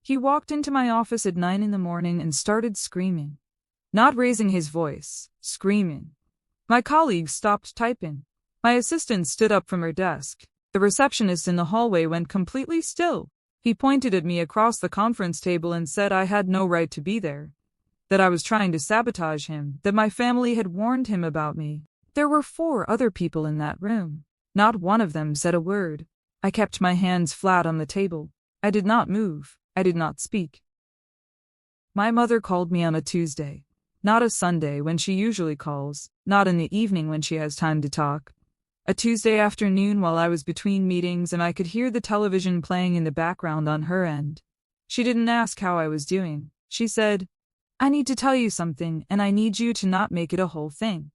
He walked into my office at 9 in the morning and started screaming. Not raising his voice, screaming. My colleagues stopped typing. My assistant stood up from her desk. The receptionist in the hallway went completely still. He pointed at me across the conference table and said I had no right to be there. That I was trying to sabotage him, that my family had warned him about me. There were 4 other people in that room. Not one of them said a word. I kept my hands flat on the table. I did not move. I did not speak. My mother called me on a Tuesday. Not a Sunday when she usually calls, not in the evening when she has time to talk. A Tuesday afternoon while I was between meetings and I could hear the television playing in the background on her end. She didn't ask how I was doing. She said, "I need to tell you something and I need you to not make it a whole thing."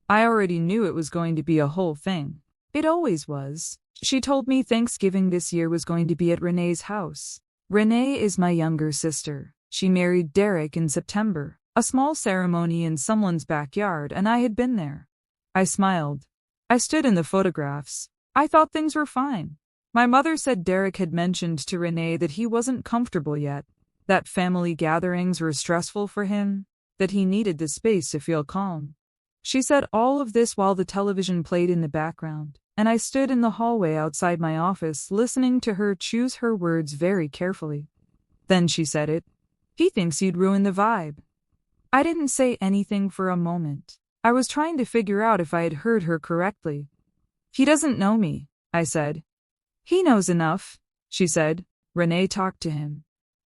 I already knew it was going to be a whole thing. It always was. She told me Thanksgiving this year was going to be at Renee's house. Renee is my younger sister. She married Derek in September. A small ceremony in someone's backyard, and I had been there. I smiled. I stood in the photographs. I thought things were fine. My mother said Derek had mentioned to Renee that he wasn't comfortable yet, that family gatherings were stressful for him, that he needed the space to feel calm. She said all of this while the television played in the background, and I stood in the hallway outside my office listening to her choose her words very carefully. Then she said it. "He thinks you'd ruin the vibe." I didn't say anything for a moment. I was trying to figure out if I had heard her correctly. "He doesn't know me," I said. "He knows enough," she said. Renee talked to him.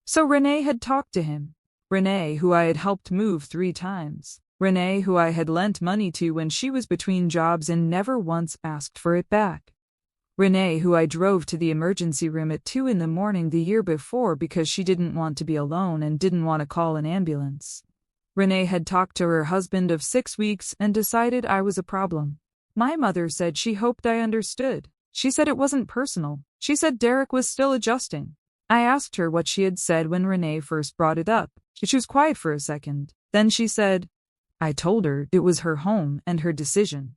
So Renee had talked to him. Renee, who I had helped move 3 times. Renee, who I had lent money to when she was between jobs and never once asked for it back. Renee, who I drove to the emergency room at 2 in the morning the year before because she didn't want to be alone and didn't want to call an ambulance. Renee had talked to her husband of 6 weeks and decided I was a problem. My mother said she hoped I understood. She said it wasn't personal. She said Derek was still adjusting. I asked her what she had said when Renee first brought it up. She was quiet for a second. Then she said, "I told her it was her home and her decision."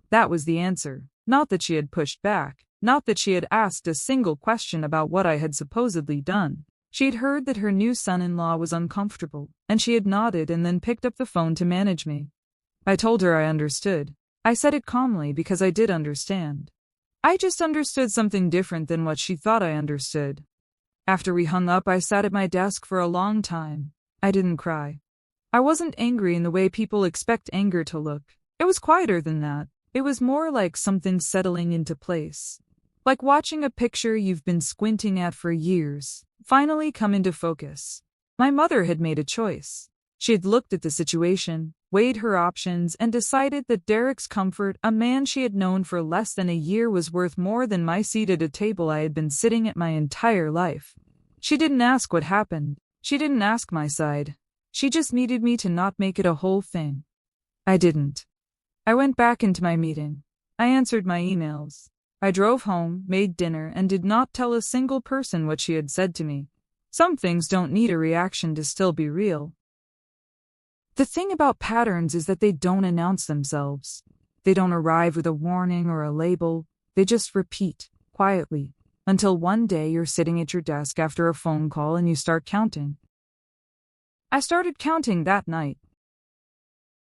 That was the answer. Not that she had pushed back. Not that she had asked a single question about what I had supposedly done. She had heard that her new son-in-law was uncomfortable, and she had nodded and then picked up the phone to manage me. I told her I understood. I said it calmly because I did understand. I just understood something different than what she thought I understood. After we hung up, I sat at my desk for a long time. I didn't cry. I wasn't angry in the way people expect anger to look. It was quieter than that. It was more like something settling into place. Like watching a picture you've been squinting at for years finally come into focus. My mother had made a choice. She had looked at the situation, weighed her options, and decided that Derek's comfort, a man she had known for less than a year, was worth more than my seat at a table I had been sitting at my entire life. She didn't ask what happened. She didn't ask my side. She just needed me to not make it a whole thing. I didn't. I went back into my meeting. I answered my emails. I drove home, made dinner, and did not tell a single person what she had said to me. Some things don't need a reaction to still be real. The thing about patterns is that they don't announce themselves. They don't arrive with a warning or a label. They just repeat, quietly, until one day you're sitting at your desk after a phone call and you start counting. I started counting that night.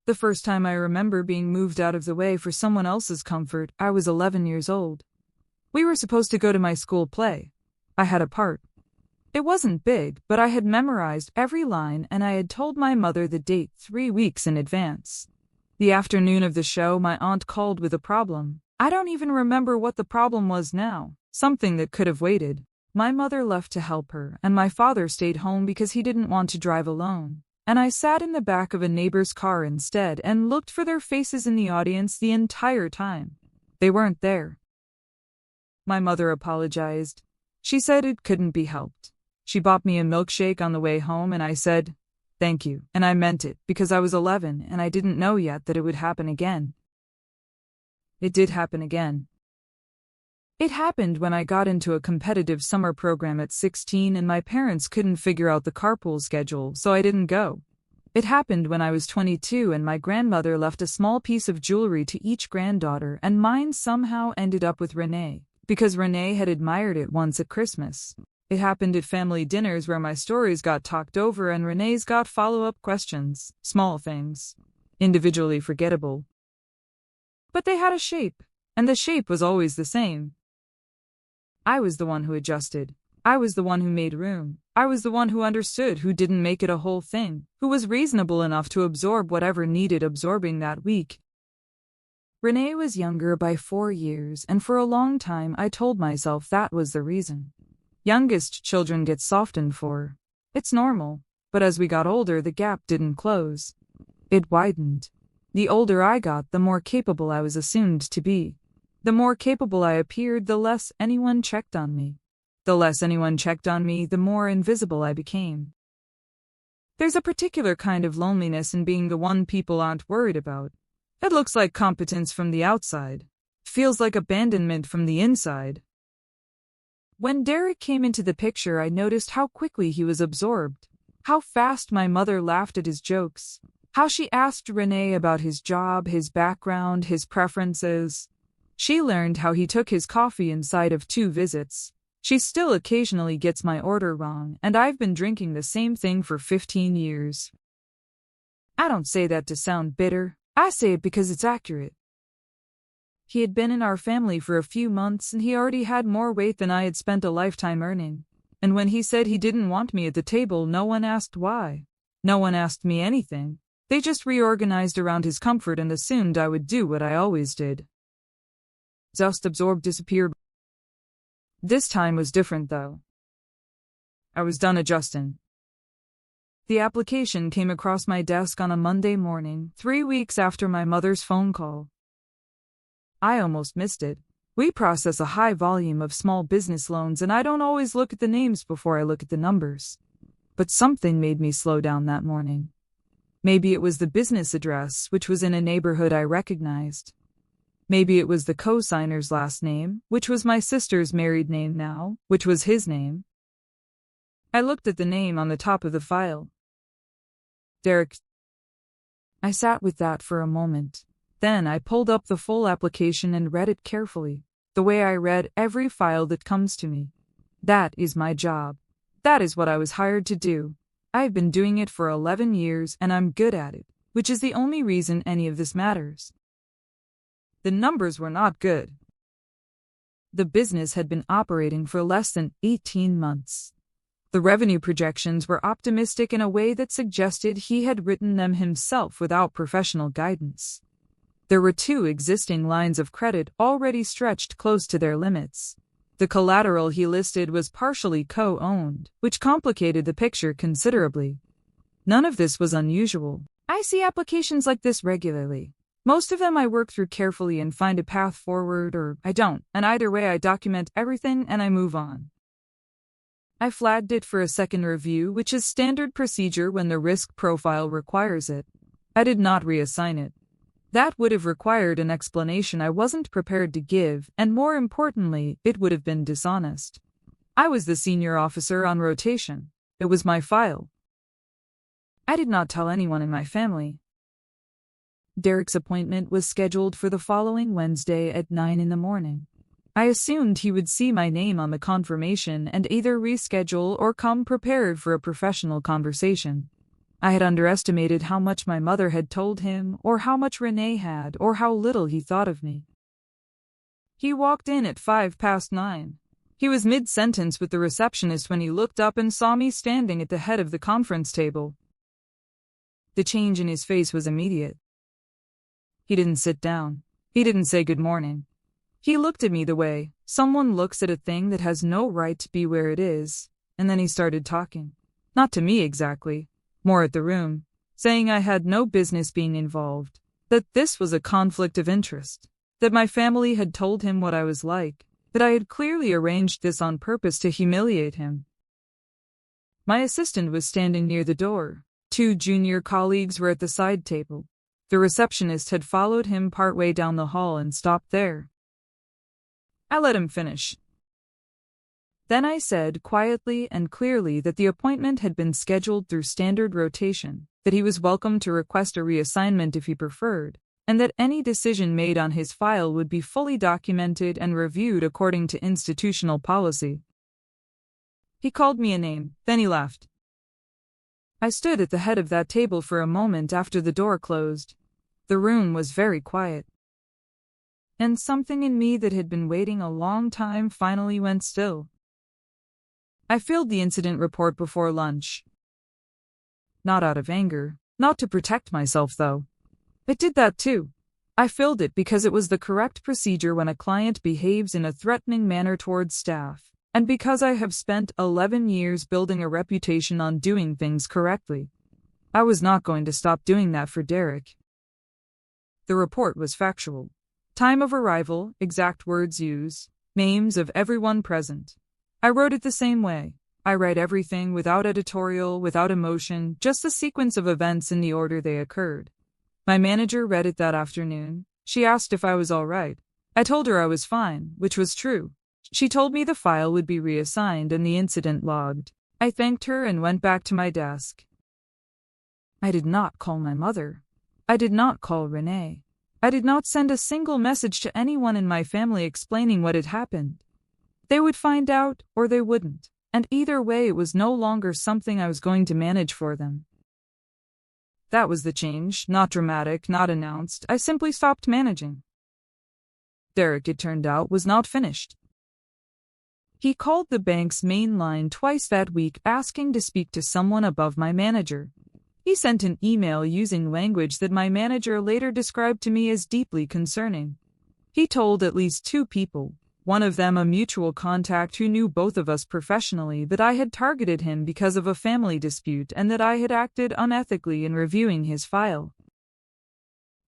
The first time I remember being moved out of the way for someone else's comfort, I was 11 years old. We were supposed to go to my school play. I had a part. It wasn't big, but I had memorized every line and I had told my mother the date 3 weeks in advance. The afternoon of the show, my aunt called with a problem. I don't even remember what the problem was now. Something that could have waited. My mother left to help her, and my father stayed home because he didn't want to drive alone. And I sat in the back of a neighbor's car instead and looked for their faces in the audience the entire time. They weren't there. My mother apologized. She said it couldn't be helped. She bought me a milkshake on the way home and I said, "Thank you," and I meant it because I was 11 and I didn't know yet that it would happen again. It did happen again. It happened when I got into a competitive summer program at 16 and my parents couldn't figure out the carpool schedule, so I didn't go. It happened when I was 22 and my grandmother left a small piece of jewelry to each granddaughter and mine somehow ended up with Renee, because Renee had admired it once at Christmas. It happened at family dinners where my stories got talked over and Renee's got follow-up questions, small things, individually forgettable. But they had a shape, and the shape was always the same. I was the one who adjusted. I was the one who made room. I was the one who understood, who didn't make it a whole thing, who was reasonable enough to absorb whatever needed absorbing that week. Renee was younger by 4 years, and for a long time I told myself that was the reason. Youngest children get softened for. It's normal. But as we got older, the gap didn't close. It widened. The older I got, the more capable I was assumed to be. The more capable I appeared, the less anyone checked on me. The less anyone checked on me, the more invisible I became. There's a particular kind of loneliness in being the one people aren't worried about. It looks like competence from the outside. Feels like abandonment from the inside. When Derek came into the picture, I noticed how quickly he was absorbed. How fast my mother laughed at his jokes. How she asked Renee about his job, his background, his preferences. She learned how he took his coffee inside of 2 visits. She still occasionally gets my order wrong, and I've been drinking the same thing for 15 years. I don't say that to sound bitter. I say it because it's accurate. He had been in our family for a few months and he already had more weight than I had spent a lifetime earning. And when he said he didn't want me at the table, no one asked why. No one asked me anything. They just reorganized around his comfort and assumed I would do what I always did. Just absorbed, disappeared. This time was different, though. I was done adjusting. The application came across my desk on a Monday morning, 3 weeks after my mother's phone call. I almost missed it. We process a high volume of small business loans, and I don't always look at the names before I look at the numbers. But something made me slow down that morning. Maybe it was the business address, which was in a neighborhood I recognized. Maybe it was the co-signer's last name, which was my sister's married name now, which was his name. I looked at the name on the top of the file. Derek. I sat with that for a moment. Then I pulled up the full application and read it carefully, the way I read every file that comes to me. That is my job. That is what I was hired to do. I've been doing it for 11 years and I'm good at it, which is the only reason any of this matters. The numbers were not good. The business had been operating for less than 18 months. The revenue projections were optimistic in a way that suggested he had written them himself without professional guidance. There were 2 existing lines of credit already stretched close to their limits. The collateral he listed was partially co-owned, which complicated the picture considerably. None of this was unusual. I see applications like this regularly. Most of them I work through carefully and find a path forward, or I don't, and either way I document everything and I move on. I flagged it for a second review, which is standard procedure when the risk profile requires it. I did not reassign it. That would have required an explanation I wasn't prepared to give, and more importantly, it would have been dishonest. I was the senior officer on rotation. It was my file. I did not tell anyone in my family. Derek's appointment was scheduled for the following Wednesday at 9 in the morning. I assumed he would see my name on the confirmation and either reschedule or come prepared for a professional conversation. I had underestimated how much my mother had told him, or how much Renee had, or how little he thought of me. He walked in at 9:05. He was mid-sentence with the receptionist when he looked up and saw me standing at the head of the conference table. The change in his face was immediate. He didn't sit down. He didn't say good morning. He looked at me the way someone looks at a thing that has no right to be where it is, and then he started talking. Not to me exactly, more at the room, saying I had no business being involved, that this was a conflict of interest, that my family had told him what I was like, that I had clearly arranged this on purpose to humiliate him. My assistant was standing near the door. 2 junior colleagues were at the side table. The receptionist had followed him partway down the hall and stopped there. I let him finish. Then I said quietly and clearly that the appointment had been scheduled through standard rotation, that he was welcome to request a reassignment if he preferred, and that any decision made on his file would be fully documented and reviewed according to institutional policy. He called me a name, then he left. I stood at the head of that table for a moment after the door closed. The room was very quiet. And something in me that had been waiting a long time finally went still. I filled the incident report before lunch. Not out of anger, not to protect myself though. It did that too. I filled it because it was the correct procedure when a client behaves in a threatening manner towards staff, and because I have spent 11 years building a reputation on doing things correctly. I was not going to stop doing that for Derek. The report was factual. Time of arrival, exact words used, names of everyone present. I wrote it the same way. I write everything without editorial, without emotion, just the sequence of events in the order they occurred. My manager read it that afternoon. She asked if I was all right. I told her I was fine, which was true. She told me the file would be reassigned and the incident logged. I thanked her and went back to my desk. I did not call my mother. I did not call Renee. I did not send a single message to anyone in my family explaining what had happened. They would find out or they wouldn't, and either way it was no longer something I was going to manage for them. That was the change, not dramatic, not announced. I simply stopped managing. Derek, it turned out, was not finished. He called the bank's main line twice that week asking to speak to someone above my manager. He sent an email using language that my manager later described to me as deeply concerning. He told at least 2 people, one of them a mutual contact who knew both of us professionally, that I had targeted him because of a family dispute and that I had acted unethically in reviewing his file.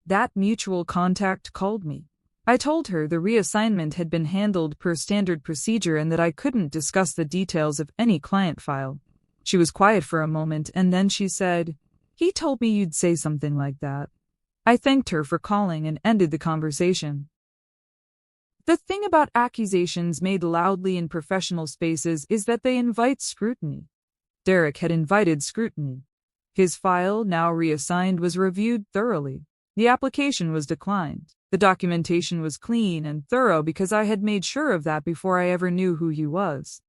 That mutual contact called me. I told her the reassignment had been handled per standard procedure and that I couldn't discuss the details of any client file. She was quiet for a moment and then she said, "He told me you'd say something like that." I thanked her for calling and ended the conversation. The thing about accusations made loudly in professional spaces is that they invite scrutiny. Derek had invited scrutiny. His file, now reassigned, was reviewed thoroughly. The application was declined. The documentation was clean and thorough because I had made sure of that before I ever knew who he was.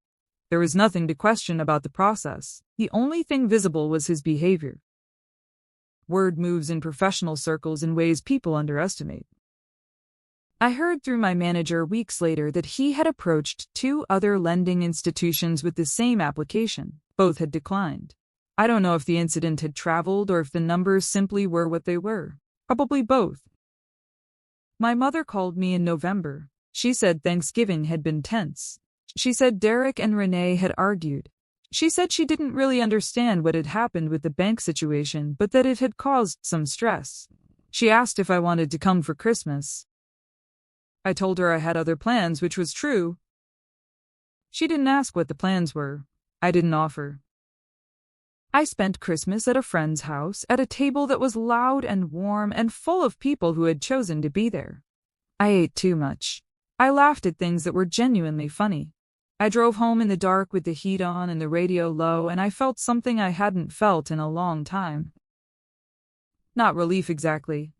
There was nothing to question about the process. The only thing visible was his behavior. Word moves in professional circles in ways people underestimate. I heard through my manager weeks later that he had approached 2 other lending institutions with the same application. Both had declined. I don't know if the incident had traveled or if the numbers simply were what they were. Probably both. My mother called me in November. She said Thanksgiving had been tense. She said Derek and Renee had argued. She said she didn't really understand what had happened with the bank situation, but that it had caused some stress. She asked if I wanted to come for Christmas. I told her I had other plans, which was true. She didn't ask what the plans were. I didn't offer. I spent Christmas at a friend's house at a table that was loud and warm and full of people who had chosen to be there. I ate too much. I laughed at things that were genuinely funny. I drove home in the dark with the heat on and the radio low, and I felt something I hadn't felt in a long time. Not relief exactly.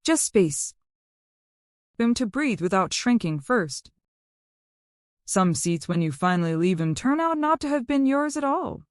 Just space. Room to breathe without shrinking first. Some seats when you finally leave them turn out not to have been yours at all.